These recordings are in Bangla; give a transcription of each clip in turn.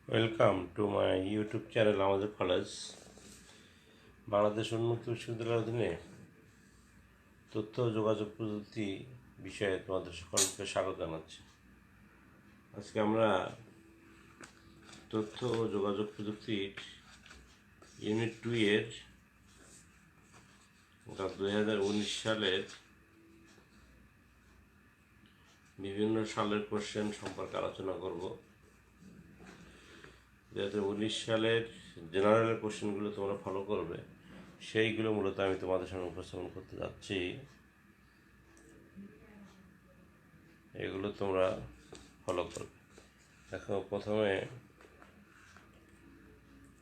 Welcome to my YouTube channel আমাদের কলেজ। বাংলাদেশ উন্মুক্ত বিশ্ববিদ্যালয়ের অধীনে তথ্য ও যোগাযোগ প্রযুক্তি বিষয়ে তোমাদের সকলকে স্বাগত জানাচ্ছি। আজকে আমরা তথ্য ও যোগাযোগ প্রযুক্তির ইউনিট 2 এর 2019 সালের বিভিন্ন সালের কোশ্চেন সম্পর্কে আলোচনা করব। 2019 সালের জেনারেল কোশ্চেনগুলো তোমরা ফলো করবে, সেইগুলো মূলত আমি তোমাদের সামনে উপস্থাপন করতে যাচ্ছি। এগুলো তোমরা ফলো করবে। দেখো, প্রথমে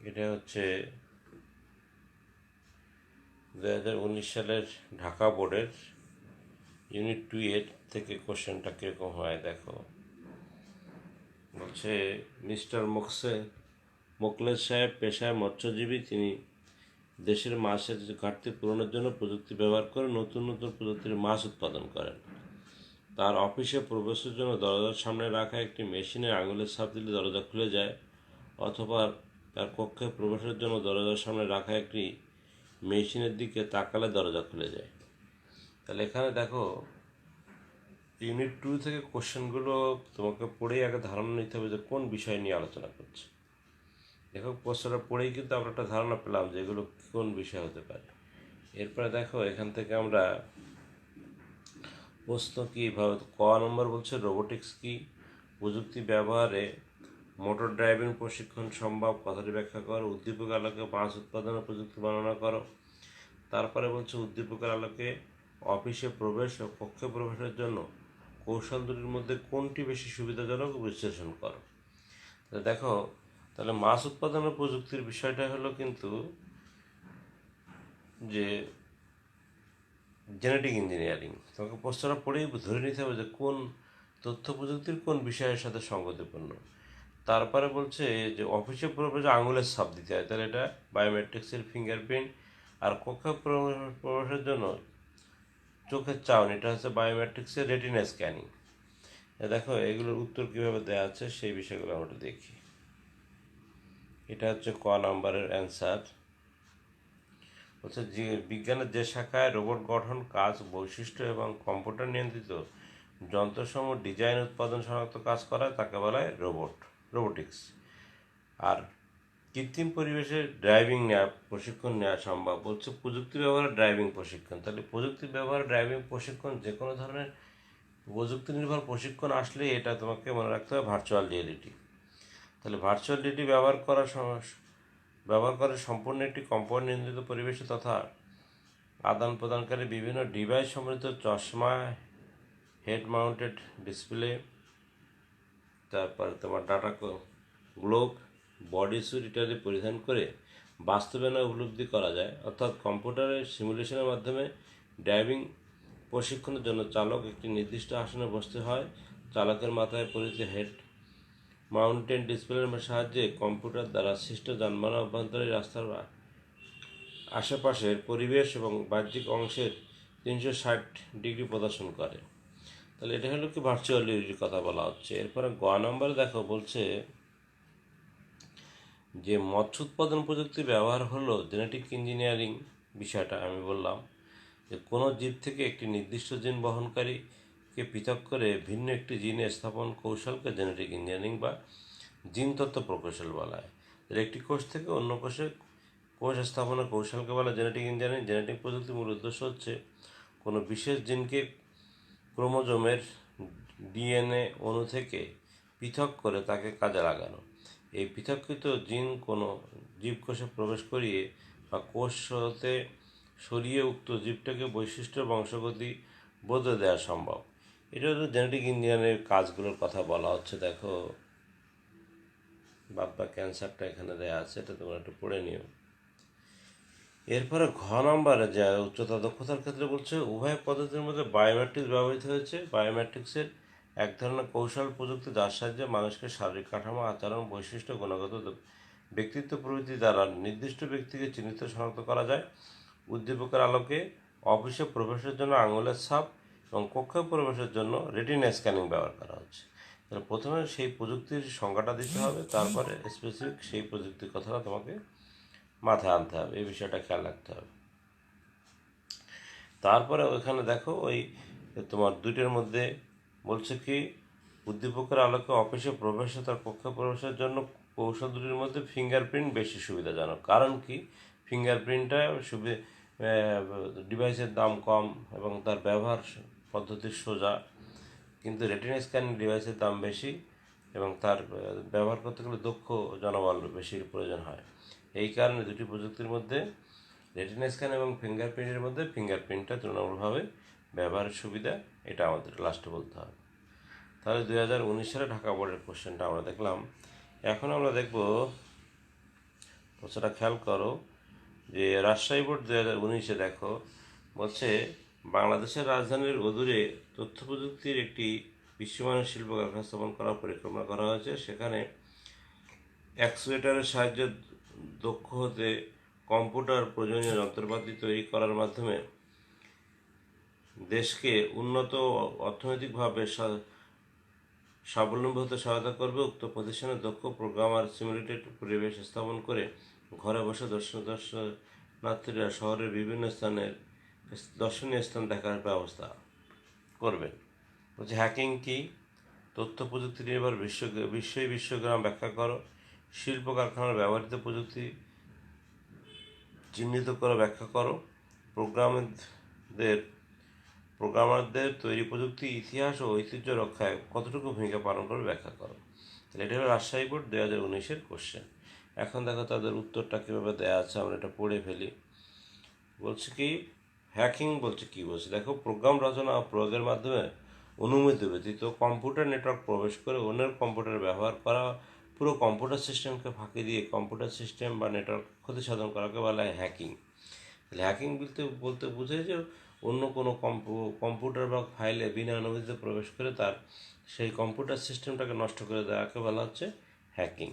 এটা হচ্ছে 2019 সালের ঢাকা বোর্ডের ইউনিট 2 এর থেকে কোশ্চেনটা কীরকম হয়। দেখো, বলছে মিস্টার মোকলেস সাহেব পেশায় মৎস্যজীবী। তিনি দেশের মাছের ঘাটতি পূরণের জন্য প্রযুক্তি ব্যবহার করে নতুন নতুন প্রযুক্তির মাছ উৎপাদন করেন। তার অফিসে প্রবেশের জন্য দরজার সামনে রাখা একটি মেশিনে আঙুলের ছাপ দিলে দরজা খুলে যায়, অথবা তার কক্ষে প্রবেশের জন্য দরজার সামনে রাখা একটি মেশিনের দিকে তাকালে দরজা খুলে যায়। তাহলে এখানে দেখো, ইউনিট 2 থেকে কোশ্চেনগুলো তোমাকে পড়েই আগে ধারণা নিতে হবে যে কোন বিষয় নিয়ে আলোচনা করছে। দেখো, প্রশ্নটা পড়েই কিন্তু আমরা একটা ধারণা পেলাম যে এগুলো কোন বিষয় হতে পারে। এরপরে দেখো, এখান থেকে আমরা প্রশ্ন কীভাবে ক নম্বর বলছে রোবোটিক্স কি, প্রযুক্তি ব্যবহারে মোটর ড্রাইভিং প্রশিক্ষণ সম্ভব, কথাটি ব্যাখ্যা করো। উদ্দীপক আলোকে মাছ উৎপাদনের প্রযুক্তি বর্ণনা করো। তারপরে বলছে উদ্দীপকের আলোকে অফিসে প্রবেশ ও কক্ষে প্রবেশের জন্য কৌশল দুটির মধ্যে কোনটি বেশি সুবিধাজনক বিশ্লেষণ করো। দেখো, তাহলে মাছ উৎপাদনের প্রযুক্তির বিষয়টা হলো কিন্তু যে জেনেটিক ইঞ্জিনিয়ারিং। তোমাকে প্রশ্নটা পড়েই ধরে নিতে হবে যে কোন তথ্য প্রযুক্তির কোন বিষয়ের সাথে সঙ্গতিপূর্ণ। তারপরে বলছে যে অফিসে প্রবেশে আঙুলের ছাপ দিতে হয়, তাহলে এটা বায়োমেট্রিক্সের ফিঙ্গারপ্রিন্ট। আর কক্ষে প্রবেশের জন্য চোখের চাউনি, এটা হচ্ছে বায়োমেট্রিক্সের রেটিনা স্ক্যানিং। দেখো, এগুলোর উত্তর কীভাবে দেওয়া আছে সেই বিষয়গুলো আমরা দেখি। এটা হচ্ছে ক নাম্বারের অ্যান্সার। বলছে যে বিজ্ঞানের যে শাখায় রোবট গঠন, কাজ, বৈশিষ্ট্য এবং কম্পিউটার নিয়ন্ত্রিত যন্ত্রসমূহ ডিজাইন, উৎপাদন, শনাক্ত কাজ করা তাকে বলা হয় রোবোটিক্স। আর কৃত্রিম পরিবেশে ড্রাইভিং প্রশিক্ষণ নেওয়া সম্ভব। বলছে প্রযুক্তি ব্যবহারে ড্রাইভিং প্রশিক্ষণ। তাহলে প্রযুক্তি ব্যবহারে ড্রাইভিং প্রশিক্ষণ, যে কোনো ধরনের প্রযুক্তি নির্ভর প্রশিক্ষণ আসলে এটা তোমাকে মনে রাখতে হবে ভার্চুয়াল রিয়েলিটি। তাহলে ভার্চুয়াল রিয়েলিটি ব্যবহার করে সম্পূর্ণ একটি কম্পাউন্ড নিয়ন্ত্রিত পরিবেশে তথা আদান প্রদানকারী বিভিন্ন ডিভাইস সমৃদ্ধ চশমা, হেড মাউন্টেড ডিসপ্লে, তারপরে তোমার ডাটা গ্লোব, বডি স্যুট ইত্যাদি পরিধান করে বাস্তবায়নে উপলব্ধি করা যায়। অর্থাৎ কম্পিউটারের সিমুলেশনের মাধ্যমে ড্রাইভিং প্রশিক্ষণের জন্য চালক একটি নির্দিষ্ট আসনে বসতে হয়। চালকের মাথায় পরিচিত হেড মাউন্টেন ডিসপ্লের সাহায্যে কম্পিউটার দ্বারা সৃষ্ট যানবাহন অভ্যন্তরীণ রাস্তার আশেপাশের পরিবেশ এবং বাহ্যিক অংশের 360 ডিগ্রি প্রদর্শন করে। তাহলে এটা হলো কি ভার্চুয়াল রিয়েলিটির কথা বলা হচ্ছে। এরপরে গ নম্বরে দেখো, বলছে যে মৎস্য উৎপাদন প্রযুক্তি ব্যবহার হলো জেনেটিক ইঞ্জিনিয়ারিং। বিষয়টা আমি বললাম যে কোনো জীব থেকে একটি নির্দিষ্ট জিন বহনকারীকে পৃথক করে ভিন্ন একটি জিনে স্থাপন কৌশলকে জেনেটিক ইঞ্জিনিয়ারিং বা জিন তত্ত্ব প্রকৌশল বলা হয়। একটি কোষ থেকে অন্য কোষ স্থাপনের কৌশলকে বলা জেনেটিক ইঞ্জিনিয়ারিং। জেনেটিক প্রযুক্তির মূল উদ্দেশ্য হচ্ছে কোনো বিশেষ জিনকে ক্রোমোজোমের ডিএনএ অণু থেকে পৃথক করে তাকে কাজে লাগানো। এই পৃথককৃত জিন কোনো জীবকোষে প্রবেশ করিয়ে বা কোষ হতে সরিয়ে উক্ত জীবটাকে বৈশিষ্ট্য বংশগতি বদলে দেওয়া সম্ভব। এটা হচ্ছে জেনেটিক ইঞ্জিনিয়ারিংয়ের কাজগুলোর কথা বলা হচ্ছে। দেখো, বাপ্পা ক্যান্সারটা এখানে দেওয়া আছে, এটা তোমরা একটু পড়ে নিও। এরপরে ঘ নম্বরে যা উচ্চতা দক্ষতার ক্ষেত্রে বলছে উভয় পদ্ধতির মধ্যে বায়োমেট্রিক্স ব্যবহৃত হয়েছে। বায়োমেট্রিক্সের এক ধরনের কৌশল প্রযুক্তি যার সাহায্যে মানুষকে শারীরিক কাঠামো, আচরণ, বৈশিষ্ট্য, গুণগত ব্যক্তিত্ব প্রভৃতি দ্বারা নির্দিষ্ট ব্যক্তিকে চিহ্নিত শনাক্ত করা যায়। উদ্দীপকের আলোকে অফিসে প্রবেশের জন্য আঙুলের ছাপ এবং কক্ষে প্রবেশের জন্য রেটিনা স্ক্যানিং ব্যবহার করা হচ্ছে। তাহলে প্রথমে সেই প্রযুক্তির সংজ্ঞাটা দিতে হবে, তারপরে স্পেসিফিক সেই প্রযুক্তির কথাটা তোমাকে মাথায় আনতে হবে, এই বিষয়টা খেয়াল রাখতে হবে। তারপরে ওইখানে দেখো ওই তোমার দুইটার মধ্যে বলছে কি, উদ্দীপকের আলোকে অফিসে প্রবেশ ও তার কক্ষে প্রবেশের জন্য কৌশল দুটির মধ্যে ফিঙ্গারপ্রিন্ট বেশি সুবিধাজনক। কারণ কি, ফিঙ্গারপ্রিন্টটা ডিভাইসের দাম কম এবং তার ব্যবহার পদ্ধতি সোজা, কিন্তু রেটিনা স্ক্যানিং ডিভাইসের দাম বেশি এবং তার ব্যবহার করতে গেলে দক্ষ জনবল বেশি প্রয়োজন হয়। এই কারণে দুটি প্রযুক্তির মধ্যে রেটিনা স্ক্যান এবং ফিঙ্গারপ্রিন্টের মধ্যে ফিঙ্গারপ্রিন্টটা তুলনামূলকভাবে ব্যবহারের সুবিধা, এটা আমাদের লাস্টে বলতে হবে। তাহলে 2019 সালে ঢাকা বোর্ডের কোশ্চেনটা আমরা দেখলাম। এখন আমরা দেখব, প্রশ্নটা খেয়াল করো যে রাজশাহী বোর্ড 2019-এ দেখো বলছে, বাংলাদেশের রাজধানীর অদূরে তথ্য প্রযুক্তির একটি বিশ্বমানের শিল্প কারখানা স্থাপন করার পরিকল্পনা করা হয়েছে। সেখানে অ্যাকচুয়েটারের সাহায্যে দক্ষ হতে কম্পিউটার প্রয়োজনীয় যন্ত্রপাতি তৈরি করার মাধ্যমে দেশকে উন্নত অর্থনৈতিকভাবে স্বাবলম্বী হতে সহায়তা করবে। উক্ত প্রতিষ্ঠানে দক্ষ প্রোগ্রামার সিমুলেটেড পরিবেশ স্থাপন করে ঘরে বসে দর্শনার্থীরা শহরের বিভিন্ন স্থানের দর্শনীয় স্থান দেখার ব্যবস্থা করবেন। বলছে হ্যাকিং কি, তথ্য প্রযুক্তি নির্ভর বিশ্বগ্রাম ব্যাখ্যা করো, শিল্প কারখানার ব্যবহৃত প্রযুক্তি চিহ্নিত করে ব্যাখ্যা করো, প্রোগ্রামারদের তৈরি প্রযুক্তি ইতিহাস ও ঐতিহ্য রক্ষায় কতটুকু ভূমিকা পালন করে ব্যাখ্যা করো। তাহলে এটা হলো রাজশাহী বোর্ড 2019-এর কোশ্চেন। এখন দেখো তাদের উত্তরটা কীভাবে দেওয়া আছে, আমরা এটা পড়ে ফেলি। বলছে কি, হ্যাকিং বলছে কি বলছে দেখো, প্রোগ্রাম রচনা ও প্রয়োগের মাধ্যমে অনুমতি ব্যতীত কম্পিউটার নেটওয়ার্ক প্রবেশ করে অন্যের কম্পিউটার ব্যবহার করা, পুরো কম্পিউটার সিস্টেমকে ফাঁকি দিয়ে কম্পিউটার সিস্টেম বা নেটওয়ার্ক ক্ষতি সাধন করাকে বলা হয় হ্যাকিং। তাহলে হ্যাকিং বলতে বোঝায় যে অন্য কোনো কম্পিউটার বা ফাইলে বিনা অনুমতিতে প্রবেশ করে তার সেই কম্পিউটার সিস্টেমটাকে নষ্ট করে দেওয়াকে বলা হচ্ছে হ্যাকিং।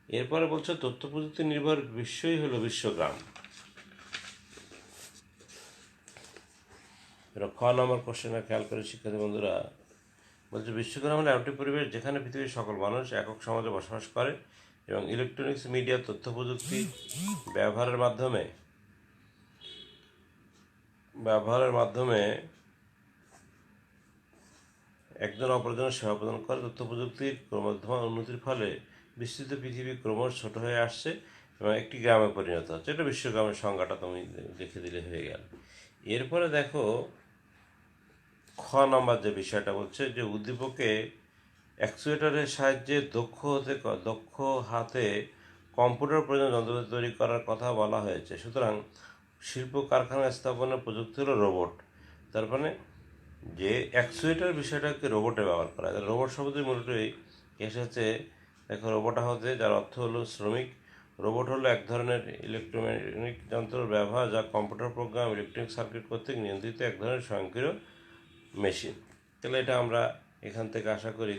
এরপরে বলছে তথ্য প্রযুক্তি নির্ভর বিশ্বই হলো বিশ্বগ্রাম। এটা খ নম্বর কোশ্চেনে খেয়াল করে শিক্ষার্থী বন্ধুরা, বলছে বিশ্বগ্রাম হলো এমনটি পরিবেশ যেখানে পৃথিবীর সকল মানুষ একক সমাজে বসবাস করে এবং ইলেকট্রনিক্স মিডিয়া তথ্য প্রযুক্তি ব্যবহারের মাধ্যমে একজন অপরজনের সেবা প্রদান করে। তথ্য প্রযুক্তির ক্রমবর্ধমান উন্নতির ফলে বিস্তৃত পৃথিবী ক্রমশ ছোট হয়ে আসছে এবং একটি গ্রামে পরিণত হচ্ছে। এটা বিশ্বগ্রামের সংজ্ঞাটা তুমি লিখে দিলে হয়ে গেল। এরপরে দেখো খ নম্বর যে বিষয়টা বলছে যে উদ্দীপকে অ্যাকচুয়েটারের সাহায্যে দক্ষ হাতে কম্পিউটার প্রয়োজন যন্ত্রপাতি তৈরি করার কথা বলা হয়েছে। সুতরাং শিল্প কারখানা স্থাপনের প্রযুক্তি হলো রোবট। তার মানে যে অ্যাকচুয়েটার বিষয়টাকে রোবটে ব্যবহার করা যায়। রোবট শব্দটি মূলত এসেছে দেখো রোবটা হতে, যার অর্থ হলো শ্রমিক। রোবট হলো এক ধরনের ইলেকট্রনিক যন্ত্রের ব্যবহার যা কম্পিউটার প্রোগ্রাম ইলেকট্রনিক সার্কিট কর্তৃক নিয়ন্ত্রিত এক ধরনের স্বয়ংক্রিয় মেশিন। তাহলে এটা আমরা এখান থেকে আশা করি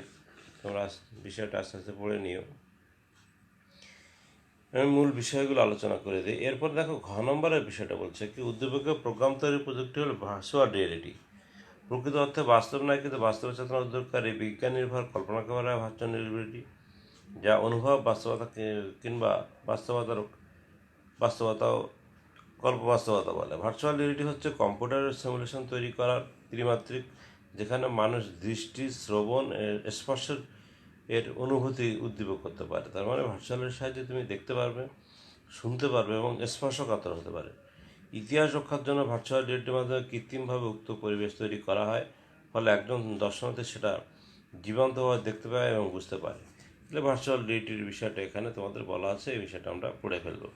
তোমরা বিষয়টা আস্তে আস্তে পড়ে নিও। আমি মূল বিষয়গুলো আলোচনা করে দিই। এরপর দেখো ঘ নম্বরের বিষয়টা বলছে কি, উদ্দীপকের প্রোগ্রাম তৈরির প্রযুক্তি হলো ভার্চুয়াল রিয়েলিটি। প্রকৃত অর্থে বাস্তব নয় কিন্তু বাস্তব চেতনা উদ্যোগকারী বিজ্ঞান নির্ভর কল্পনাকে বলা হয় ভার্চুয়াল রিয়েলিটি, যা অনুভব বাস্তবতা কিংবা বাস্তবতাও কল্পবাস্তবতা বলে। ভার্চুয়াল রিয়েলিটি হচ্ছে কম্পিউটারের সিমুলেশন তৈরি করার ত্রিমাত্রিক, যেখানে মানুষ দৃষ্টি, শ্রবণ, স্পর্শের অনুভূতি উদ্দীপক করতে পারে। তার মানে ভার্চুয়ালের সাহায্যে তুমি দেখতে পারবে, শুনতে পারবে এবং স্পর্শকাতর হতে পারে। ইতিহাস রক্ষার জন্য ভার্চুয়াল রিয়েলিটির মাধ্যমে কৃত্রিমভাবে উক্ত পরিবেশ তৈরি করা হয়, ফলে একজন দর্শনার্থী সেটা জীবন্তভাবে দেখতে পায় এবং বুঝতে পারে। তাহলে ভার্চুয়াল রিয়েলিটির বিষয়টা এখানে তোমাদের বলা আছে, এই বিষয়টা আমরা পড়ে ফেলবো।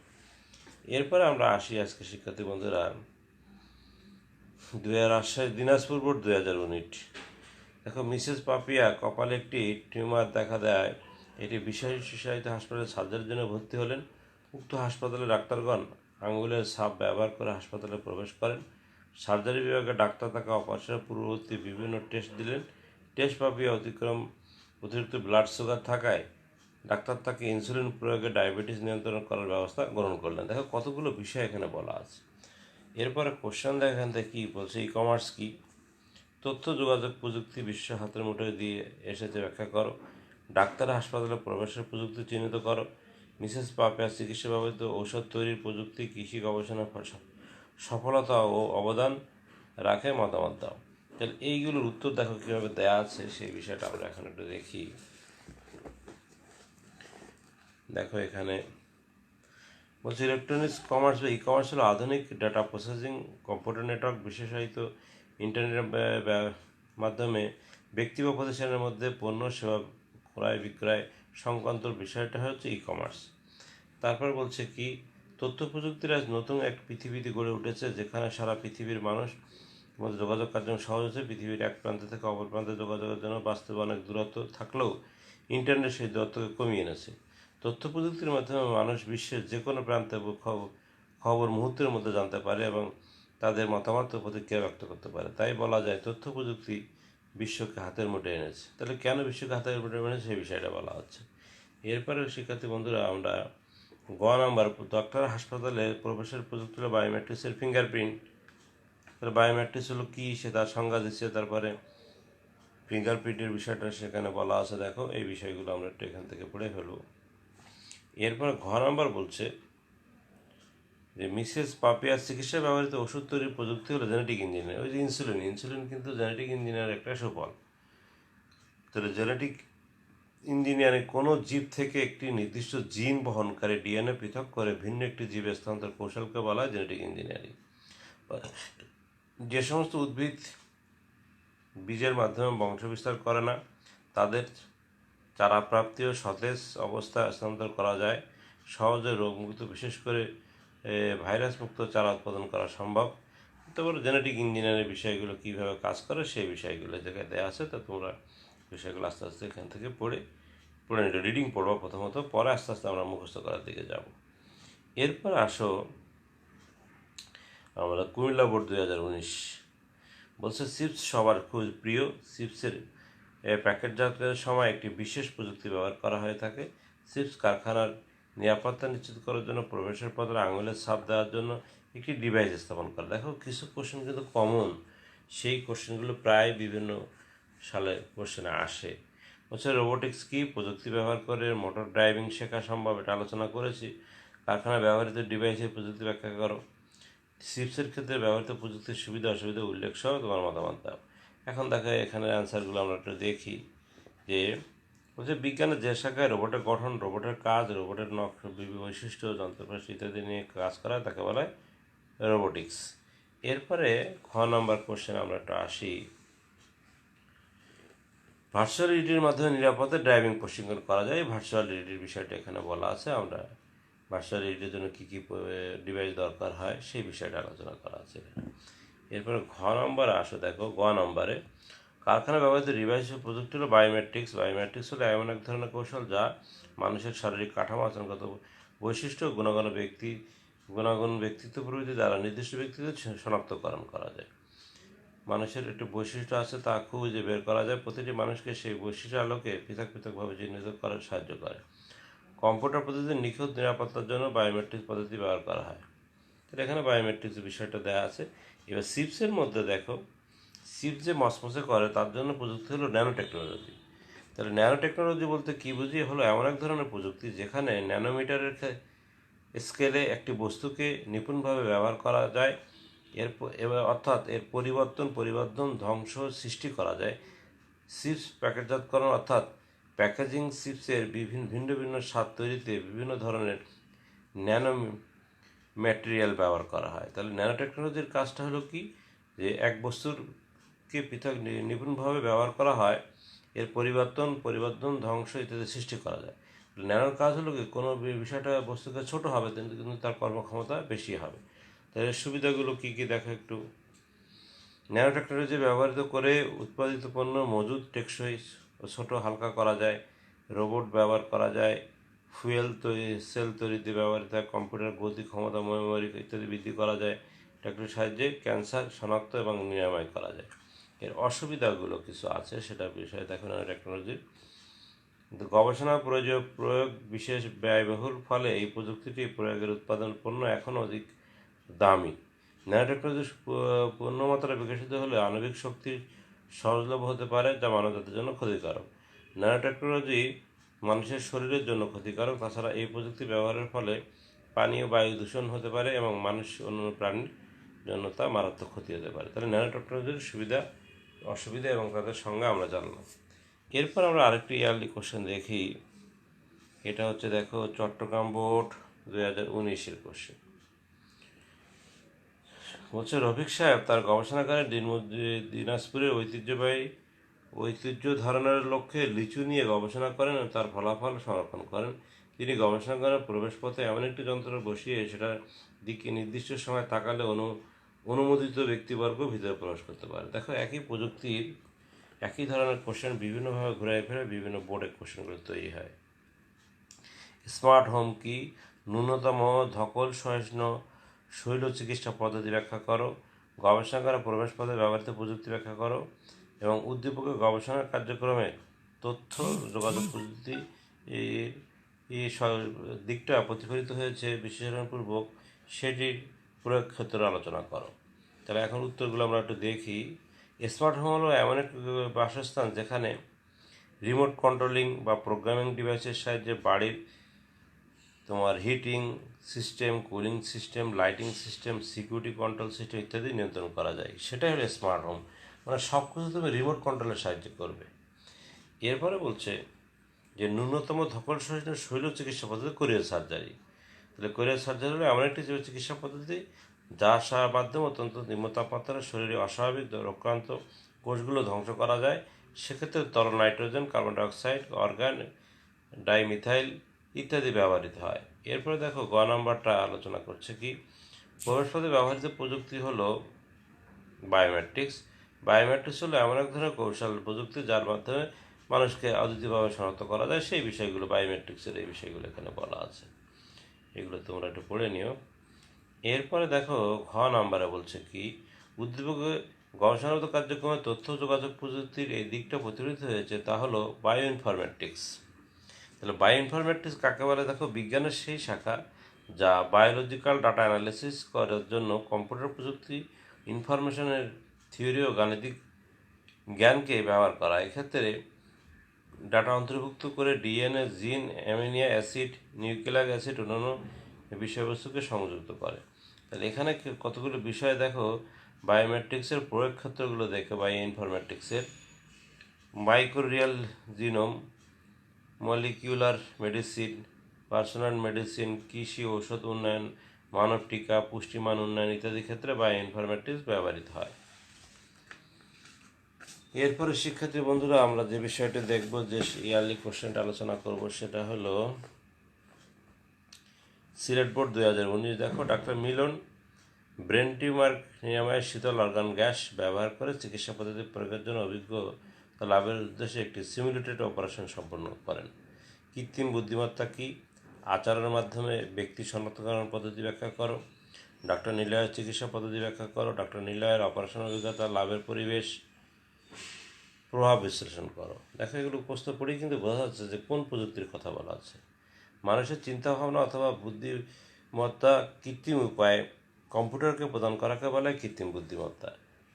এরপরে আমরা আসি আজকে শিক্ষার্থী বন্ধুরা রাজশাহী দিনাজপুর বোর্ড 2019। দেখো মিসেস পাপিয়া কপালে একটি টিউমার দেখা দেয়, এটি বিশেষায়িত হাসপাতালে সার্জারির জন্য ভর্তি হলেন। উক্ত হাসপাতালে ডাক্তারগণ আঙুলের ছাপ ব্যবহার করে হাসপাতালে প্রবেশ করেন। সার্জারি বিভাগে ডাক্তার তাকে অপারেশনের পূর্ববর্তী বিভিন্ন টেস্ট দিলেন। টেস্ট পাপিয়া অতিরিক্ত ব্লাড সুগার থাকায় ডাক্তার তাকে ইনসুলিন প্রয়োগে ডায়াবেটিস নিয়ন্ত্রণ করার ব্যবস্থা গ্রহণ করলেন। দেখো কতগুলো বিষয় এখানে বলা আছে। এরপরে কোশ্চেন দেখো এখান থেকে কী বলছে, ই কমার্স কী, তথ্য যোগাযোগ প্রযুক্তি বিশ্ব হাতের মুঠোয় দিয়ে এসেছে ব্যাখ্যা করো। ডাক্তার হাসপাতালে প্রবেশের প্রযুক্তি চিহ্নিত করো। মিসেস পাপিয়ার চিকিৎসা ব্যবহৃত ঔষধ তৈরির প্রযুক্তি কৃষি গবেষণার সফলতা ও অবদান রাখে, মতামত দাও। তাহলে এইগুলোর উত্তর দেখো কীভাবে দেওয়া আছে, সেই বিষয়টা আমরা এখন একটু দেখি। দেখো এখানে বলছে ইলেকট্রনিক্স কমার্স বা ই কমার্স হলো আধুনিক ডাটা প্রসেসিং কম্পিউটার নেটওয়ার্ক বিশেষায়িত ইন্টারনেটের মাধ্যমে ব্যক্তি বা প্রতিষ্ঠানের মধ্যে পণ্য সেবা ক্রয় বিক্রয় সংক্রান্ত বিষয়টা হচ্ছে ই কমার্স। তারপর বলছে কি তথ্য প্রযুক্তির আজ নতুন এক পৃথিবীতে গড়ে উঠেছে, যেখানে সারা পৃথিবীর মানুষ মধ্যে যোগাযোগ কার্যক্রম সহজ হচ্ছে। পৃথিবীর এক প্রান্ত থেকে অপর প্রান্তে যোগাযোগের জন্য বাস্তবে অনেক দূরত্ব থাকলেও ইন্টারনেট সেই দূরত্বকে কমিয়ে এনেছে। তথ্য প্রযুক্তির মাধ্যমে মানুষ বিশ্বের যে কোনো প্রান্তে খবর মুহূর্তের মধ্যে জানতে পারে এবং তাদের মতামত ও প্রতিক্রিয়া ব্যক্ত করতে পারে। তাই বলা যায় তথ্য প্রযুক্তি বিশ্বকে হাতের মুঠোয় এনেছে। তাহলে কেন বিশ্বকে হাতের মুঠোয় এনেছে সেই বিষয়টা বলা হচ্ছে। এরপরে শিক্ষার্থী বন্ধুরা আমরা নাম্বার ডক্টর হাসপাতালে প্রবেশের প্রযুক্তি হলো বায়োমেট্রিক্সের ফিঙ্গারপ্রিন্ট। তাহলে বায়োমেট্রিক্স হলো কী সে তার সংজ্ঞা দিচ্ছে, তারপরে ফিঙ্গারপ্রিন্টের বিষয়টা সেখানে বলা আছে। দেখো এই বিষয়গুলো আমরা একটু এখান থেকে পড়ে ফেলব। এরপর নাম্বার বলছে যে মিসেস পাপিয়ার চিকিৎসা ব্যবহৃত ওষুধ তৈরির প্রযুক্তি হলো জেনেটিক ইঞ্জিনিয়ার। ওই যে ইনসুলিন কিন্তু জেনেটিক ইঞ্জিনিয়ার একটা সুফল। তাহলে জেনেটিক ইঞ্জিনিয়ারিং কোনো জীব থেকে একটি নির্দিষ্ট জিন বহনকারী ডিএনএ পৃথক করে ভিন্ন একটি জীবে স্থানান্তর কৌশলকে বলা হয় জেনেটিক ইঞ্জিনিয়ারিং। যে সমস্ত উদ্ভিদ বীজের মাধ্যমে বংশবিস্তার করে না, তাদের চারাপ্রাপ্তি ও সতেজ অবস্থায় স্থানান্তর করা যায়। সহজে রোগমুক্ত, বিশেষ করে ভাইরাস মুক্ত চারা উৎপাদন করা সম্ভব। তারপরে জেনেটিক ইঞ্জিনিয়ারিং বিষয়গুলো কীভাবে কাজ করে সেই বিষয়গুলো জায়গায় দেওয়া আছে। তা তোমরা বিষয়গুলো আস্তে আস্তে এখান থেকে পড়ে নিতে রিডিং পড়বো প্রথমত, পরে আস্তে আস্তে আমরা মুখস্থ করার দিকে যাব। এরপর আসো আমরা কুমিল্লা বোর্ড 2019 বলছে চিপস সবার খুব প্রিয়। চিপসের প্যাকেটজাতের সময় একটি বিশেষ প্রযুক্তি ব্যবহার করা হয়ে থাকে। চিপস কারখানার নিরাপত্তা নিশ্চিত করার জন্য প্রবেশের পথে আঙুলের ছাপ দেওয়ার জন্য একটি ডিভাইস স্থাপন করা। দেখো কিছু কোশ্চেন কিন্তু কমন, সেই কোশ্চেনগুলো প্রায় বিভিন্ন সালে কোশ্চেনে আসে। হচ্ছে রোবোটিক্স কী, প্রযুক্তি ব্যবহার করে মোটর ড্রাইভিং শেখা সম্ভব, এটা আলোচনা করেছি। কারখানায় ব্যবহৃত ডিভাইসের প্রযুক্তি ব্যাখ্যা করো। চিপসের ক্ষেত্রে ব্যবহৃত প্রযুক্তির সুবিধা অসুবিধা উল্লেখ সহ তোমার মতামত দাও। এখন দেখো এখানে অ্যান্সারগুলো আমরা একটু দেখি। যে বলছে বিজ্ঞানের যে শাখায় রোবটের গঠন, রোবটের কাজ, রোবটের বৈশিষ্ট্য, যন্ত্রপাতি ইত্যাদি নিয়ে কাজ করা তাকে বলা হয় রোবোটিক্স। এরপরে নম্বর কোশ্চেন আমরা একটু আসি। ভার্চুয়াল রিয়েলিটির মাধ্যমে নিরাপদে ড্রাইভিং প্রশিক্ষণ করা যায়। ভার্চুয়াল রিয়েলিটির বিষয়টা এখানে বলা আছে। আমরা ভার্চুয়াল রিয়েলিটির জন্য কী কী ডিভাইস দরকার হয় সেই বিষয়টা আলোচনা করা আছে। এরপরে নম্বরে আসো। দেখো নম্বরে কারখানা ব্যবহৃত ডিভাইস ও প্রযুক্তি হলো বায়োমেট্রিক্স। বায়োমেট্রিক্স হলো এমন এক ধরনের কৌশল যা মানুষের শারীরিক কাঠামো, আচরণগত বৈশিষ্ট্য, গুণাগুণ ব্যক্তিত্ব প্রভৃতি দ্বারা নির্দিষ্ট ব্যক্তিদের শনাক্তকরণ করা যায়। মানুষের একটি বৈশিষ্ট্য আছে, তা খুঁজে বের করা যায়। প্রতিটি মানুষকে সেই বৈশিষ্ট্যের আলোকে পৃথক পৃথকভাবে চিহ্নিত করার সাহায্য করে। কম্পিউটার পদ্ধতির নিখুঁত নিরাপত্তার জন্য বায়োমেট্রিক্স পদ্ধতি ব্যবহার করা হয়। তাহলে এখানে বায়োমেট্রিক্স বিষয়টা দেওয়া আছে। এবার চিপসের মধ্যে দেখো চিপস যে মসমসে করে তার জন্য প্রযুক্তি হলো ন্যানো টেকনোলজি। তাহলে ন্যানো টেকনোলজি বলতে কী বুঝি, হলো এমন এক ধরনের প্রযুক্তি যেখানে ন্যানোমিটারের স্কেলে একটি বস্তুকে নিপুণভাবে ব্যবহার করা যায়। অর্থাৎ এর পরিবর্তন ধ্বংস সৃষ্টি করা যায়। চিপস প্যাকেটজাতকরণ অর্থাৎ প্যাকেজিং চিপসের ভিন্ন ভিন্ন স্বাদ তৈরিতে বিভিন্ন ধরনের ন্যানো ম্যাটেরিয়াল ব্যবহার করা হয়। তাহলে ন্যানো টেকনোলজির কাজটা হলো কি, যে এক বস্তুকে পৃথক নিপুণভাবে ব্যবহার করা হয়, এর পরিবর্তন ধ্বংস ইত্যাদি সৃষ্টি করা যায়। ন্যানোর কাজ হলো কি, কোনো বিষয়টা বস্তুকে ছোট হবে কিন্তু তার কর্মক্ষমতা বেশি হবে। তাহলে সুবিধাগুলো কী কী দেখো একটু। ন্যানো টেকনোলজি ব্যবহৃত করে উৎপাদিত পণ্য মজুদ, টেকসই ও ছোট হালকা করা যায়। রোবট ব্যবহার করা যায়। সেল তৈরিতে ব্যবহৃত হয়। কম্পিউটার গতি, ক্ষমতা, মেমোরি ইত্যাদি বৃদ্ধি করা যায়। টেকনোলজির সাহায্যে ক্যান্সার শনাক্ত এবং নিরাময় করা যায়। এর অসুবিধাগুলো কিছু আছে, সেটা বিষয়ে দেখুন। টেকনোলজির কিন্তু গবেষণা প্রয়োগ বিশেষ ব্যয়বহুল, ফলে এই প্রযুক্তিটি প্রয়োগের উৎপাদন পণ্য এখনও অধিক দামি। ন্যানো টেকনোলজির পূর্ণমাত্রা বিকশিত হলে আণবিক শক্তির সহজলভ্য হতে পারে, যা মানবজাতির জন্য ক্ষতিকারক। ন্যানো টেকনোলজি মানুষের শরীরের জন্য ক্ষতিকারক। তাছাড়া এই প্রযুক্তি ব্যবহারের ফলে পানি ও বায়ু দূষণ হতে পারে এবং মানুষ অন্যান্য প্রাণীর জন্য তা মারাত্মক ক্ষতি হতে পারে। তাহলে ন্যানো টেকনোলজির সুবিধা, অসুবিধা এবং তাদের সঙ্গে আমরা জানলাম। এরপর আমরা আরেকটি ইয়ারলি কোশ্চেন দেখি। এটা হচ্ছে দেখো চট্টগ্রাম বোর্ড 2019-এর কোশ্চেন। বলছে রফিক সাহেব তার গবেষণাগারে দিনাজপুরের ঐতিহ্য ধারণের লক্ষ্যে লিচু নিয়ে গবেষণা করেন ও তার ফলাফল সংরক্ষণ করেন। তিনি গবেষণাগারের প্রবেশপথে এমন একটি যন্ত্র বসিয়ে সেটার দিকে নির্দিষ্ট সময় তাকালে অনুমোদিত ব্যক্তিবর্গ ভিতরে প্রবেশ করতে পারে। দেখো, একই প্রযুক্তির একই ধরনের কোশ্চেন বিভিন্নভাবে ঘুরে ফিরে বিভিন্ন বোর্ডে কোশ্চেনগুলো তৈরি হয়। স্মার্ট হোম কি? ন্যূনতম ধকল সহিষ্ণু শৈল চিকিৎসা পদ্ধতি ব্যাখ্যা করো। গবেষণাগারে প্রবেশপথে ব্যবহৃত প্রযুক্তি ব্যাখ্যা করো। এবং উদ্দীপকের গবেষণা কার্যক্রমে তথ্য যোগাযোগ প্রযুক্তি এই দিকটা প্রতিফলিত হয়েছে বিশ্লেষণপূর্বক সেটির প্রয়োগ ক্ষেত্রে আলোচনা করো। তাহলে এখন উত্তরগুলো আমরা একটু দেখি। স্মার্ট হোম হলো এমন এক বাসস্থান যেখানে রিমোট কন্ট্রোলিং বা প্রোগ্রামিং ডিভাইসের সাহায্যে বাড়ির তোমার heating system, cooling system, lighting system, security control system ইত্যাদি নিয়ন্ত্রণ করা যায়। সেটাই হলো স্মার্ট হোম। মানে সব কিছু তুমি রিমোট কন্ট্রোলের সাহায্য করবে। এরপরে বলছে যে ন্যূনতম ধকল সহিষ্ণু শৈল চিকিৎসা পদ্ধতি কোরিয়ার সার্জারি। তাহলে কোরিয়ার সার্জারি হলো এমন একটি চিকিৎসা পদ্ধতি যার মাধ্যমে অত্যন্ত নিম্ন তাপমাত্রায় শরীরে অস্বাভাবিক রোগাক্রান্ত কোষগুলো ধ্বংস করা যায়। সেক্ষেত্রে তরল nitrogen, carbon dioxide, organ, dimethyl ইত্যাদি ব্যবহৃত হয়। এরপরে দেখো গ নাম্বারটা আলোচনা করছে কি? প্রবেশপথে ব্যবহৃত প্রযুক্তি হলো বায়োমেট্রিক্স। বায়োমেট্রিক্স হলো এমন এক ধরনের কৌশল প্রযুক্তি যার মাধ্যমে মানুষকে অদ্বিতীয়ভাবে শনাক্ত করা যায়। সেই বিষয়গুলো বায়োমেট্রিক্সের এই বিষয়গুলো এখানে বলা আছে। এগুলো তোমরা একটু পড়ে নিও। এরপরে দেখো ঘ নাম্বারে বলছে কি? উদ্দীপকে গবেষণাগত কার্যক্রমে তথ্য যোগাযোগ প্রযুক্তির এই দিকটা প্রতিফলিত হয়েছে, তা হলো বায়ো ইনফরমেটিক্স। তাহলে বায়ো ইনফরমেটিক্স কাকে বলে? দেখো, বিজ্ঞানের সেই শাখা যা বায়োলজিক্যাল ডাটা অ্যানালিসিস করার জন্য কম্পিউটার প্রযুক্তি, ইনফরমেশনের থিওরি ও গাণিতিক জ্ঞানকে ব্যবহার করা। এক্ষেত্রে ডাটা অন্তর্ভুক্ত করে ডিএনএ, জিন, অ্যামিনো অ্যাসিড, নিউক্লিক অ্যাসিড অন্যান্য বিষয়বস্তুকে সংযুক্ত করে। তাহলে এখানে কতগুলো বিষয় দেখো, বায়োমেট্রিক্সের প্রয়োগ ক্ষেত্রগুলো দেখো। বায়ো ইনফরমেটিক্সের microbial genome, molecular medicine, personal medicine, কৃষি ঔষধ উন্নয়ন, মানব টিকা, পুষ্টিমান উন্নয়ন ইত্যাদি ক্ষেত্রে বায়ো ইনফরমেটিক্স ব্যবহৃত হয়। এরপরে শিক্ষার্থী বন্ধুরা, আমরা যে বিষয়টি দেখব, যে ইয়ারলি কোশ্চেনটা আলোচনা করব, সেটা হলো সিলেট বোর্ড 2019। দেখো, ডাক্তার মিলন ব্রেন টিউমার নিরাময়ে শীতল অর্গান গ্যাস ব্যবহার করে চিকিৎসা পদ্ধতি প্রয়োগের জন্য অভিজ্ঞতা লাভের উদ্দেশ্যে একটি সিমুলেটেড অপারেশন সম্পন্ন করেন। কৃত্রিম বুদ্ধিমত্তা কি? আচরণের মাধ্যমে ব্যক্তি শনাক্তকরণ পদ্ধতি ব্যাখ্যা করো। ডক্টর নিলয়ের চিকিৎসা পদ্ধতি ব্যাখ্যা করো। ডক্টর নিলয়ের অপারেশন অভিজ্ঞতা লাভের পরিবেশ প্রভাব বিশ্লেষণ করো। দেখো, এগুলো প্রশ্ন পড়েই কিন্তু বোঝা যাচ্ছে যে কোন প্রযুক্তির কথা বলা আছে। মানুষের চিন্তাভাবনা অথবা বুদ্ধিমত্তা কৃত্রিম উপায়ে কম্পিউটারকে প্রদান করাকে বলে কৃত্রিম বুদ্ধিমত্তা।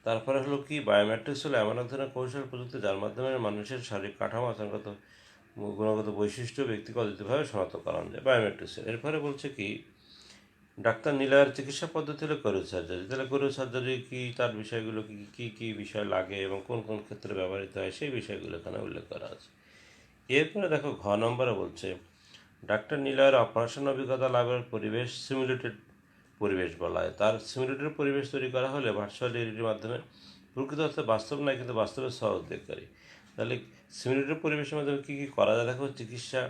তারপরে হলো কি? বায়োমেট্রিক্স হলো এমন এক ধরনের কৌশল প্রযুক্তি যার মাধ্যমে মানুষের শারীরিক কাঠামো, আচরণগত গুণগত বৈশিষ্ট্য ব্যক্তিকে অদ্বিতীয়ভাবে শনাক্ত করানো যায় বায়োমেট্রিক্সের। এরপরে বলছে কি? ডাক্তার নিলয়ের চিকিৎসা পদ্ধতি হলো কোরিও সার্জারি। তাহলে কোরিও সার্জারি কি, তার বিষয়গুলো কি কি বিষয় লাগে এবং কোন কোন ক্ষেত্রে ব্যবহৃত হয়, সেই বিষয়গুলো এখানে উল্লেখ করা আছে। এরপরে দেখো ঘ নম্বরে বলছে ডাক্তার নিলয়ের অপারেশন অভিজ্ঞতা লাভের পরিবেশ সিমুলেটেড পরিবেশ বলা হয়। তার সিমুলেটেড পরিবেশ তৈরি করা হলে ভার্চুয়াল রিয়েলিটির মাধ্যমে প্রকৃত অর্থে বাস্তব নয় কিন্তু বাস্তবে সহযোগকারী। তাহলে সিমুলেটেড পরিবেশের মাধ্যমে কী কী করা যায়? দেখো, চিকিৎসা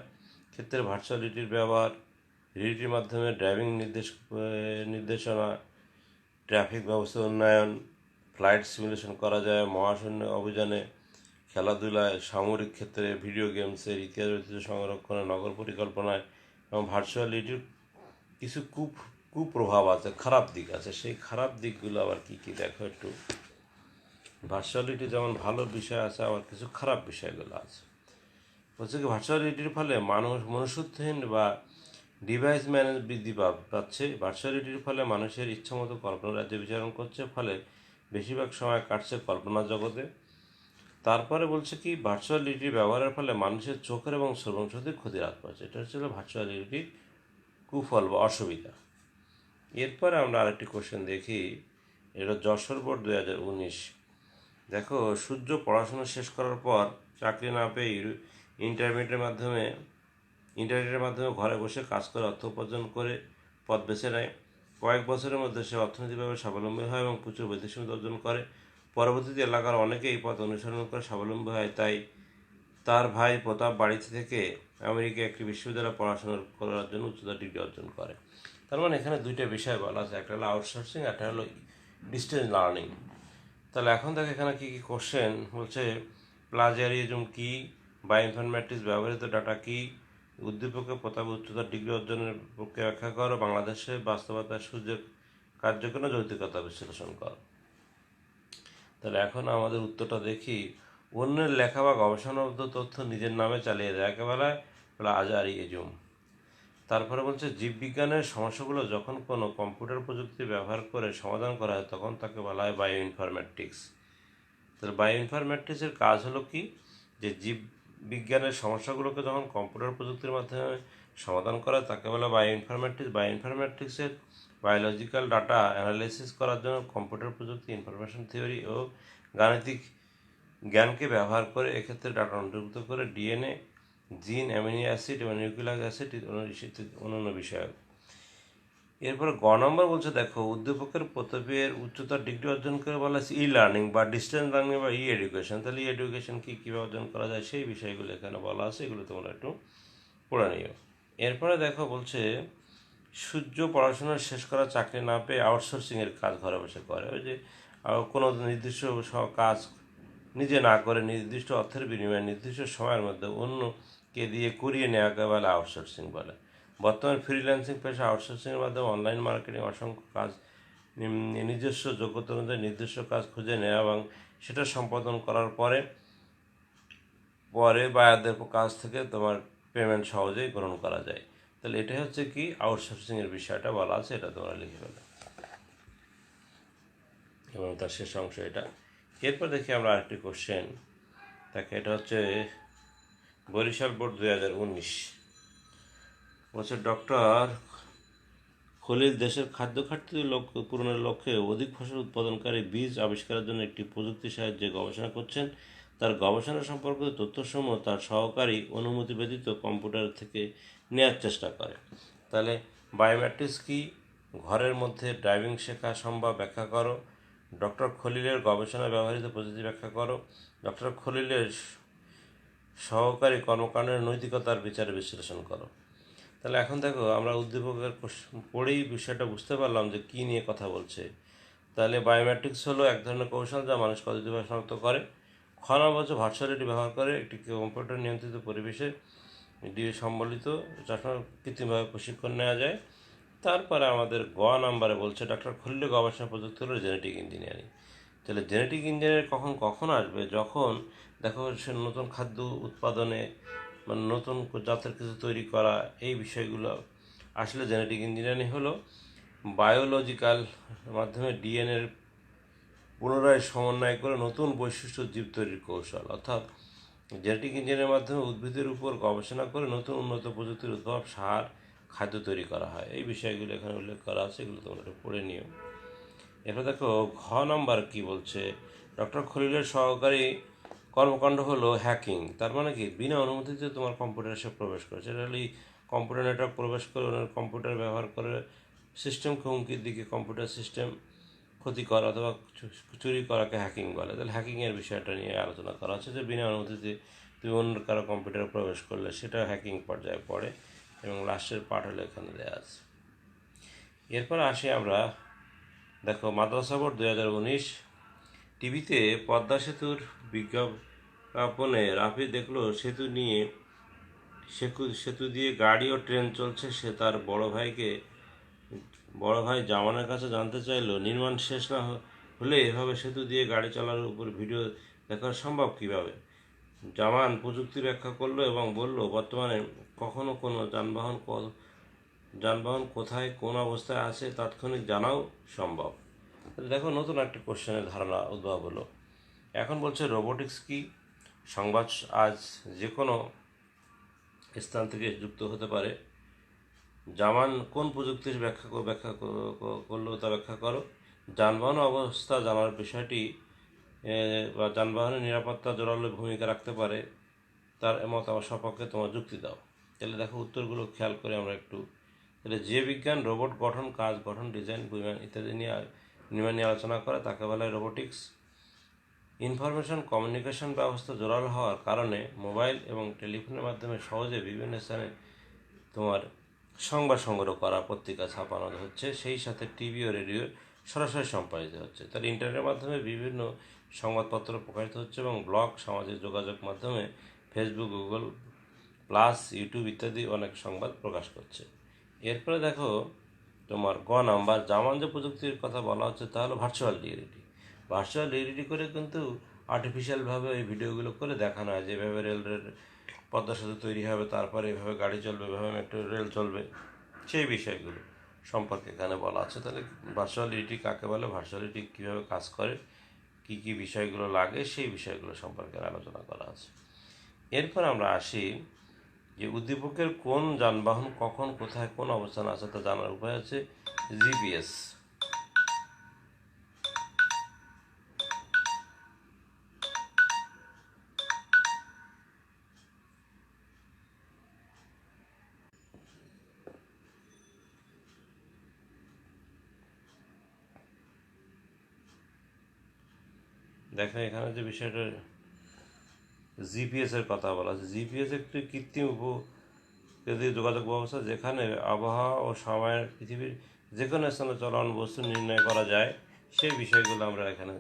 ক্ষেত্রে ভার্চুয়াল রিয়েলিটির ব্যবহার, রিয়েলিটির মাধ্যমে ড্রাইভিং নির্দেশনা, ট্রাফিক ব্যবস্থা উন্নয়ন, ফ্লাইট সিমুলেশন করা যায়, মহাশূন্য অভিযানে, খেলাধুলায়, সামরিক ক্ষেত্রে, ভিডিও গেমসের ইতিহাস ঐতিহ্য সংরক্ষণে, নগর পরিকল্পনায়। এবং ভার্চুয়াল রিয়েলিটির কিছু কুপ্রভাব আছে, খারাপ দিক আছে। সেই খারাপ দিকগুলো আবার কী কী দেখো একটু। ভার্চুয়াল রিয়েলিটি যেমন ভালো বিষয় আছে, আবার কিছু খারাপ বিষয়গুলো আছে। হচ্ছে কি, ভার্চুয়াল রিয়েলিটির ফলে মানুষ মনুষ্যত্বহীন বা ডিভাইস ম্যানেজ বৃদ্ধি পাচ্ছে। ভার্চুয়াল রিয়েলিটির ফলে মানুষের ইচ্ছামতো কল্পনা রাজ্যে বিচরণ করছে, ফলে বেশিরভাগ সময় কাটছে কল্পনা জগতে। তারপরে বলছে কি ভার্চুয়াল রিয়েলিটি ব্যবহারের ফলে মানুষের চোখের এবং শ্রবণশক্তির ক্ষতির হাত পাচ্ছে। এটা হচ্ছে ভার্চুয়াল রিয়েলিটির কুফল বা অসুবিধা। এরপরে আমরা আরেকটি কোশ্চেন দেখি, এটা যশোর বোর্ড 2019। দেখো, সূর্য পড়াশোনা শেষ করার পর চাকরি না পেয়ে ইন্টারনেটের মাধ্যমে ঘরে বসে কাজ করে অর্থ উপার্জন করে পথ বেছে নেয়। কয়েক বছরের মধ্যে সে অর্থনৈতিকভাবে স্বাবলম্বী হয় এবং প্রচুর বৈদেশিক মুদ্রা অর্জন করে। পরবর্তীতে এলাকার অনেকে এই পথ অনুসরণ করে স্বাবলম্বী হয়। তাই তার ভাই প্রতাপ বাড়িতে থেকে আমেরিকায় একটি বিশ্ববিদ্যালয়ে পড়াশোনা করার জন্য উচ্চতর ডিগ্রি অর্জন করে। তার মানে এখানে দুইটা বিষয় বলা আছে, একটা হলো আউটসোর্সিং, একটা হলো ডিস্টেন্স লার্নিং। তাহলে এখন দেখো এখানে কী কী কোশ্চেন বলছে। প্লাজিয়ারিজম কি, বায়োইনফরমেটিক্স ব্যবহৃত ডাটা কি, উদ্দীপকের প্রতাপ উচ্চতর ডিগ্রি অর্জনের পক্ষে ব্যাখ্যা করো, বাংলাদেশে বাস্তবতার সুযোগ কার্যক্রম যৌক্তিকতা বিশ্লেষণ করো। তাহলে এখন আমাদের উত্তরটা দেখি। অন্যের লেখা বা গবেষণাবদ্ধ তথ্য নিজের নামে চালিয়ে দেয়, একেবারে প্লাজারিজম। তারপরে বলছে জীববিজ্ঞানের সমস্যাগুলো যখন কোনো কম্পিউটার প্রযুক্তি ব্যবহার করে সমাধান করা হয় তখন তাকে বলা হয় বায়ো ইনফরমেটিক্স। তাহলে বায়ো ইনফরমেটিক্সের কাজ হলো কি, যে জীববিজ্ঞানের সমস্যাগুলোকে যখন কম্পিউটার প্রযুক্তির মাধ্যমে সমাধান করা তাকে বলা বায়ো ইনফরমেটিক্স। বায়ো ইনফরমেটিক্সের বায়োলজিক্যাল ডাটা অ্যানালাইসিস করার জন্য কম্পিউটার প্রযুক্তি, ইনফরমেশন থিওরি ও গাণিতিক জ্ঞানকে ব্যবহার করে এক্ষেত্রে ডাটা অন্তর্ভুক্ত করে ডিএনএ, জিন, অ্যামিনো অ্যাসিড এবং নিউক্লিক অ্যাসিড অন্যান্য বিষয়। এরপরে গ নম্বর বলছে, দেখো উদ্দীপকের প্রতাপের উচ্চতর ডিগ্রি অর্জন করে বলা হচ্ছে ই লার্নিং বা ডিস্টেন্স লার্নিং বা ই এডুকেশন। তাহলে ই এডুকেশন কীভাবে অর্জন করা যায় সেই বিষয়গুলো এখানে বলা আছে, এগুলো তোমরা একটু পড়ে নিও। এরপরে দেখো বলছে সূর্য পড়াশোনা শেষ করা চাকরি না পেয়ে আউটসোর্সিংয়ের কাজ ঘরে বসে করে। ওই যে কোনো নির্দিষ্ট কাজ নিজে না করে নির্দিষ্ট অর্থের বিনিময়ে নির্দিষ্ট সময়ের মধ্যে অন্যকে দিয়ে করিয়ে নেওয়াকে বলে আউটসোর্সিং বলে। বর্তমান ফ্রিল্যান্সিং পেশা আউটসোর্সিংয়ের মাধ্যমে অনলাইন মার্কেটিং অসংখ্য কাজ নিজস্ব যোগ্যতা অনুযায়ী নির্দিষ্ট কাজ খুঁজে নেওয়া এবং সেটা সম্পাদন করার পরে বায়ারদের কাছ থেকে তোমার পেমেন্ট সহজেই গ্রহণ করা যায়। তাহলে এটাই হচ্ছে কি আউটসোর্সিংয়ের বিষয়টা বলা আছে, এটা তোমরা লিখে ফেলো এবং তার শেষ অংশ এটা। এরপর দেখি আমরা আরেকটি কোশ্চেন, তাকে এটা হচ্ছে বরিশাল বোর্ড 2019 বলছে ডক্টর খলিল দেশের খাদ্য ঘাটতি পূরণের লক্ষ্যে অধিক ফসল উৎপাদনকারী বীজ আবিষ্কারের জন্য একটি প্রযুক্তির সাহায্যে গবেষণা করছেন। তার গবেষণা সম্পর্কিত তথ্যসমূহ তার সহকারী অনুমতি ব্যতীত কম্পিউটার থেকে নেওয়ার চেষ্টা করে। তাহলে বায়োমেট্রিক্স কি, ঘরের মধ্যে ড্রাইভিং শেখা সম্ভব ব্যাখ্যা করো, ডক্টর খলিলের গবেষণায় ব্যবহৃত প্রযুক্তি ব্যাখ্যা করো, ডক্টর খলিলের সহকারী কর্মকাণ্ডের নৈতিকতার বিচারে বিশ্লেষণ করো। তাহলে এখন দেখো আমরা উদ্দীপকের পড়েই বিষয়টা বুঝতে পারলাম যে কী নিয়ে কথা বলছে। তাহলে বায়োমেট্রিক্স হলো এক ধরনের কৌশল যা মানুষকে অদ্বিতীয়ভাবে শনাক্ত করে। খ নম্বর হচ্ছে ভার্চুয়ালিটি ব্যবহার করে একটি কম্পিউটার নিয়ন্ত্রিত পরিবেশে সম্বলিত যখন কৃত্রিমভাবে প্রশিক্ষণ নেওয়া যায়। তারপরে আমাদের গ নাম্বারে বলছে ডক্টর খলিলের গবেষণা প্রযুক্তি হলো জেনেটিক ইঞ্জিনিয়ারিং। তাহলে জেনেটিক ইঞ্জিনিয়ারিং কখন আসবে, যখন দেখো সে নতুন খাদ্য উৎপাদনে মানে নতুন জাতের কিছু তৈরি করা, এই বিষয়গুলো আসলে জেনেটিক ইঞ্জিনিয়ারিং হলো বায়োলজিক্যাল মাধ্যমে ডিএনএর পুনরায় সমন্বয় করে নতুন বৈশিষ্ট্য জীব তৈরির কৌশল। অর্থাৎ জেনেটিক ইঞ্জিনিয়ারিংয়ের মাধ্যমে উদ্ভিদের উপর গবেষণা করে নতুন উন্নত প্রযুক্তির উদ্ভব, সার, খাদ্য তৈরি করা হয়। এই বিষয়গুলো এখানে উল্লেখ করা আছে, এগুলো তোমরা একটু পড়ে নিও। এরপর দেখো ঘ নম্বর কি বলছে, ডক্টর খলিলের সহকারী কর্মকাণ্ড হলো হ্যাকিং। তার মানে কি বিনা অনুমতিতে তোমার কম্পিউটারে সে প্রবেশ করেছে। এটা হলো কম্পিউটার নেটওয়ার্ক প্রবেশ করে ওনার কম্পিউটার ব্যবহার করে সিস্টেমকে হুমকির দিকে কম্পিউটার সিস্টেম ক্ষতি করা অথবা চুরি করাকে হ্যাকিং বলে। তাহলে হ্যাকিংয়ের বিষয়টা নিয়ে আলোচনা করা হচ্ছে যে বিনা অনুমতিতে তুমি অন্য কারো কম্পিউটারে প্রবেশ করলে সেটা হ্যাকিং পর্যায়ে পড়ে এবং লাস্টের পার্ট হলো এখানে দেওয়া আছে। এরপর আসি আমরা, দেখো মাদ্রাসা বোর্ড 2019 টিভিতে পদ্মা সেতুর বিজ্ঞাপনে রাফি দেখলো সেতু দিয়ে গাড়ি ও ট্রেন চলছে। সে তার বড় ভাই জামানের কাছে জানতে চাইলো নির্মাণ শেষ না হলে এভাবে সেতু দিয়ে গাড়ি চলার উপর ভিডিও দেখা সম্ভব কিভাবে। জামান প্রযুক্তি ব্যাখ্যা করলো এবং বলল বর্তমানে কখনো কোনো যানবাহন কোথায় কোন অবস্থায় আছে তাৎক্ষণিক জানাও সম্ভব। দেখো নতুন একটা কোশ্চেনের ধারণা উদ্ভব হলো। এখন বলছে রোবোটিক্স কি? সংবাদ আজ যে কোনো স্থান থেকে যুক্ত হতে পারে। জামান কোন প্রযুক্তির করলো তা ব্যাখ্যা করো। যানবাহন অবস্থা জানার বিষয়টি বা যানবাহনের নিরাপত্তা জোরালো ভূমিকা রাখতে পারে, তার মত আমার সপক্ষে তোমার যুক্তি দাও। তাহলে দেখো উত্তরগুলো খেয়াল করে আমরা একটু। তাহলে যে বিজ্ঞান রোবট গঠন, কাজ গঠন, ডিজাইন, বিমান ইত্যাদি নিয়ে আলোচনা করে তাকে বলা হয় রোবোটিক্স। ইনফরমেশন কমিউনিকেশন ব্যবস্থা জোরালো হওয়ার কারণে মোবাইল এবং টেলিফোনের মাধ্যমে সহজে বিভিন্ন স্থানে তোমার সংবাদ সংগ্রহ করা, পত্রিকা ছাপানো হচ্ছে, সেই সাথে টিভি ও রেডিও সরাসরি সম্প্রচারিত হচ্ছে। তার ইন্টারনেটের মাধ্যমে বিভিন্ন সংবাদপত্র প্রকাশিত হচ্ছে এবং ব্লগ, সামাজিক যোগাযোগ মাধ্যমে ফেসবুক, গুগল প্লাস, ইউটিউব ইত্যাদি অনেক সংবাদ প্রকাশ করছে। এরপরে দেখো তোমার নাম্বার, জামান যে প্রযুক্তির কথা বলা হচ্ছে তা হলো ভার্চুয়াল রিয়েলিটি। ভার্চুয়াল রিয়েলিটি করে কিন্তু আর্টিফিশিয়ালভাবে ওই ভিডিওগুলো করে দেখানো হয়, যেভাবে রেলের পদ্মা সেতু তৈরি হবে, তারপরে এভাবে গাড়ি চলবে, এভাবে মেট্রো রেল চলবে, সেই বিষয়গুলো সম্পর্কে এখানে বলা আছে। তাহলে ভার্চুয়াল রিয়েলিটি কাকে বলে, ভার্চুয়াল রিয়েলিটি কীভাবে কাজ করে, কী কী বিষয়গুলো লাগে, সেই বিষয়গুলো সম্পর্কে আলোচনা করা আছে। এরপর আমরা আসি যে উদ্দীপকের কোন যানবাহন কখন কোথায় কোন অবস্থানে আছে তা জানার উপায় আছে জিপিএস। দেখো এখানে যে বিষয়টা জিপিএস এর কথা বলা আছে, জিপিএস একটি কৃত্রিম যোগাযোগ ব্যবস্থা যেখানে আবহাওয়া ও সময়ের পৃথিবীর যে কোনো স্থানে চলমান বস্তু নির্ণয় করা যায়, সেই বিষয়গুলো আমরা এখানে